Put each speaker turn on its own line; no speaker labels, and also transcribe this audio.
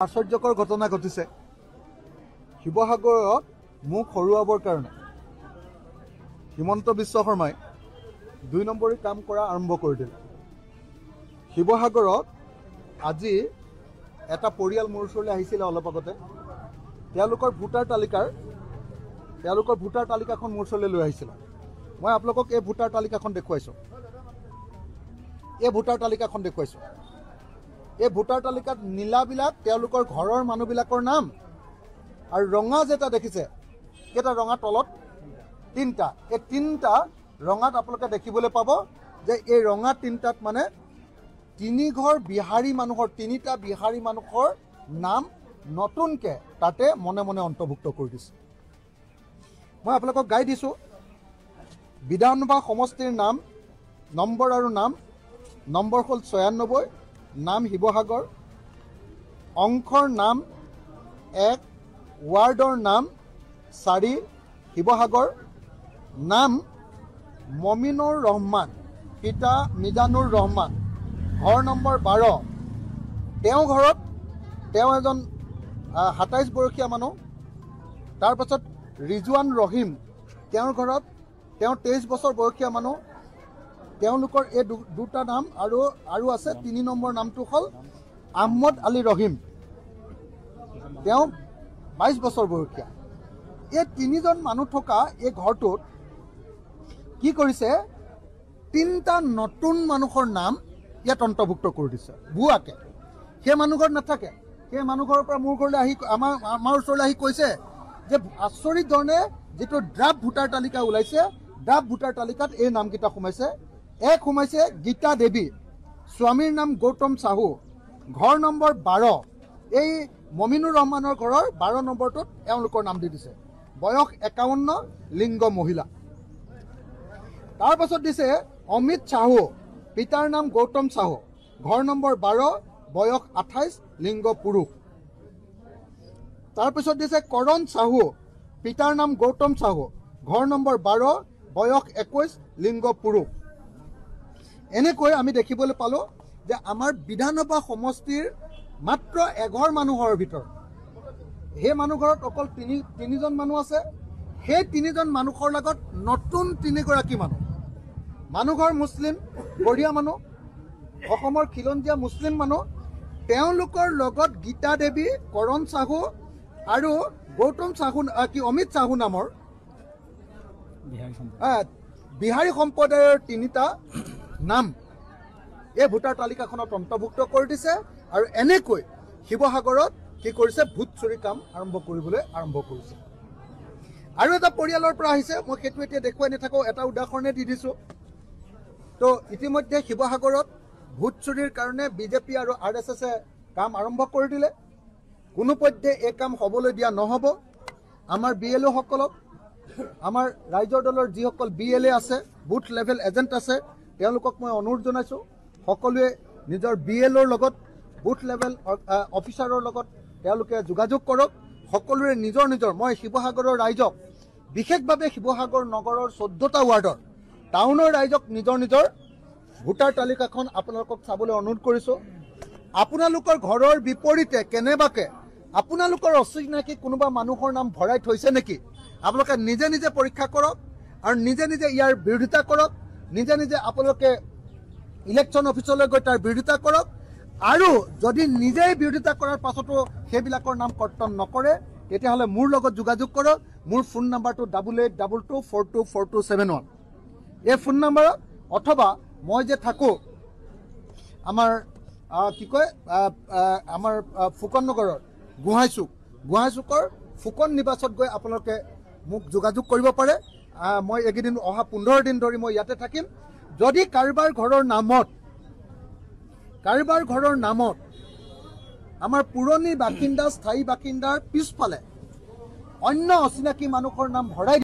আশ্চৰ্যকৰ ঘটনা ঘটিছে শিৱসাগৰত মুখ হৰুৱাবৰ কাৰণে হিমন্ত বিশ্ব শৰ্মাই ২ নম্বৰী কাম কৰা আৰম্ভ কৰি দিলে। শিৱসাগৰত আজি এটা পৰিয়াল মোৰ ওচৰলৈ আহিছিলে অলপ আগতে। তেওঁলোকৰ ভোটাৰ তালিকাখন মোৰ ওচৰলৈ লৈ আহিছিলে। মই আপোনালোকক এই ভোটাৰ তালিকাখন দেখুৱাইছোঁ। এই ভোটাৰ তালিকাত নীলাবিলাক তেওঁলোকৰ ঘৰৰ মানুহবিলাকৰ নাম আৰু ৰঙা যেটা দেখিছে কেইটা ৰঙা তলত তিনিটা। এই তিনিটা ৰঙাত আপোনালোকে দেখিবলৈ পাব যে এই ৰঙা তিনিটাত মানে তিনিটা বিহাৰী মানুহৰ নাম নতুনকৈ তাতে মনে মনে অন্তৰ্ভুক্ত কৰি দিছে। মই আপোনালোকক গাই দিছোঁ বিধানসভা সমষ্টিৰ নাম নম্বৰ আৰু নম্বৰ হ'ল ৯৬, নাম শিৱসাগৰ, অংশৰ নাম ১, ৱাৰ্ডৰ নাম ৪ শিৱসাগৰ, নাম মমিনুৰ ৰহমান, পিতা মিজানুৰ ৰহমান, ঘৰ নম্বৰ ১২। তেওঁ এজন ২৭ বয়সীয়া মানুহ। তাৰপাছত ৰিজৱান ৰহিম, তেওঁৰ ঘৰত তেওঁ ২৩ বছৰ বয়সীয়া মানুহ। তেওঁলোকৰ এই দুটা নাম আৰু আছে। ৩ নম্বৰ নামটো হ'ল আহমদ আলী ৰহিম, তেওঁ ২২ বছৰ বয়সীয়া। এই ৩জন মানুহ থকা এই ঘৰটোত কি কৰিছে, ৩টা নতুন মানুহৰ নাম ইয়াত অন্তৰ্ভুক্ত কৰি দিছে ভুৱাকে। সেই মানুহ ঘৰত নাথাকে। সেই মানুহ ঘৰৰ পৰা মোৰ ঘৰলৈ আহি আমাৰ ওচৰলৈ আহি কৈছে যে আচৰিত ধৰণে যিটো ড্ৰাফ্ট ভোটাৰ তালিকা ওলাইছে, ড্ৰাফ্ট ভোটাৰ তালিকাত এই নামকেইটা সোমাইছে। এক সোমাইছে গীতা দেৱী, স্বামীৰ নাম গৌতম চাহু, ঘৰ নম্বৰ ১২। এই মমিনুৰ ৰহমানৰ ঘৰৰ ১২ নম্বৰটোত এওঁলোকৰ নাম দি দিছে। বয়স ৫১, লিংগ মহিলা। তাৰপাছত দিছে অমিত চাহু, পিতাৰ নাম গৌতম চাহু, ঘৰ নম্বৰ ১২, বয়স ২৮, লিংগ পুৰুষ। তাৰপিছত দিছে কৰণ চাহু, পিতাৰ নাম গৌতম চাহু, ঘৰ নম্বৰ ১২, বয়স ২১, লিংগ পুৰুষ। এনেকৈ আমি দেখিবলৈ পালোঁ যে আমাৰ বিধানসভা সমষ্টিৰ মাত্ৰ এঘৰ মানুহৰ ভিতৰত সেই মানুহ ঘৰত অকল তিনিজন মানুহ আছে। সেই ৩জন মানুহৰ লগত নতুন ৩গৰাকী মানুহ ঘৰ মুছলিম, বঢ়িয়া মানুহ, অসমৰ খিলঞ্জীয়া মুছলিম মানুহ। তেওঁলোকৰ লগত গীতা দেৱী, কৰণ চাহু আৰু গৌতম চাহু অমিত চাহু নামৰ বিহাৰী সম্প্ৰদায়ৰ ৩টা নাম এই ভোটাৰ তালিকাখনত অন্তৰ্ভুক্ত কৰি দিছে। আৰু এনেকৈ শিৱসাগৰত কি কৰিছে, ভোট চুৰি কাম আৰম্ভ কৰিছে। আৰু এটা পৰিয়ালৰ পৰা আহিছে, মই সেইটো এতিয়া দেখুৱাই নাথাকোঁ, এটা উদাহৰণে দি দিছোঁ। তো ইতিমধ্যে শিৱসাগৰত ভোট চুৰিৰ কাৰণে বিজেপি আৰু RSSে কাম আৰম্ভ কৰি দিলে। কোনোপধ্যে এই কাম হ'বলৈ দিয়া নহ'ব। আমাৰ BLOসকলক, আমাৰ ৰাইজৰ দলৰ যিসকল BLA আছে, বুথ লেভেল এজেণ্ট আছে, তেওঁলোকক মই অনুৰোধ জনাইছোঁ সকলোৱে নিজৰ BLOৰ লগত, বুথ লেভেল অফিচাৰৰ লগত তেওঁলোকে যোগাযোগ কৰক। সকলোৰে নিজৰ মই শিৱসাগৰৰ ৰাইজক, বিশেষভাৱে শিৱসাগৰ নগৰৰ 14টা ৱাৰ্ডৰ টাউনৰ ৰাইজক নিজৰ ভোটাৰ তালিকাখন আপোনালোকক চাবলৈ অনুৰোধ কৰিছোঁ। আপোনালোকৰ ঘৰৰ বিপৰীতে কেনেবাকৈ আপোনালোকৰ অচিনাকি কোনোবা মানুহৰ নাম ভৰাই থৈছে নেকি, আপোনালোকে নিজে পৰীক্ষা কৰক আৰু নিজে ইয়াৰ বিৰোধিতা কৰক। নিজে আপোনালোকে ইলেকশ্যন অফিচলৈ গৈ তাৰ বিৰোধিতা কৰক। আৰু যদি নিজেই বিৰোধিতা কৰাৰ পাছতো সেইবিলাকৰ নাম কৰ্তন নকৰে, তেতিয়াহ'লে মোৰ লগত যোগাযোগ কৰক। মোৰ ফোন নাম্বাৰটো 8822424271। এই ফোন নাম্বাৰত, অথবা মই যে থাকোঁ আমাৰ আমাৰ ফুকন নগৰৰ গোহাঁইচুকৰ ফুকন নিবাসত গৈ আপোনালোকে মোক যোগাযোগ কৰিব পাৰে। মই এইকেইদিন অহা 15 দিন ধৰি মই ইয়াতে থাকিম। যদি কাৰোবাৰ ঘৰৰ নামত আমাৰ পুৰণি বাসিন্দা, স্থায়ী বাসিন্দাৰ পিছফালে অন্য অচিনাকি মানুহৰ নাম ভৰাই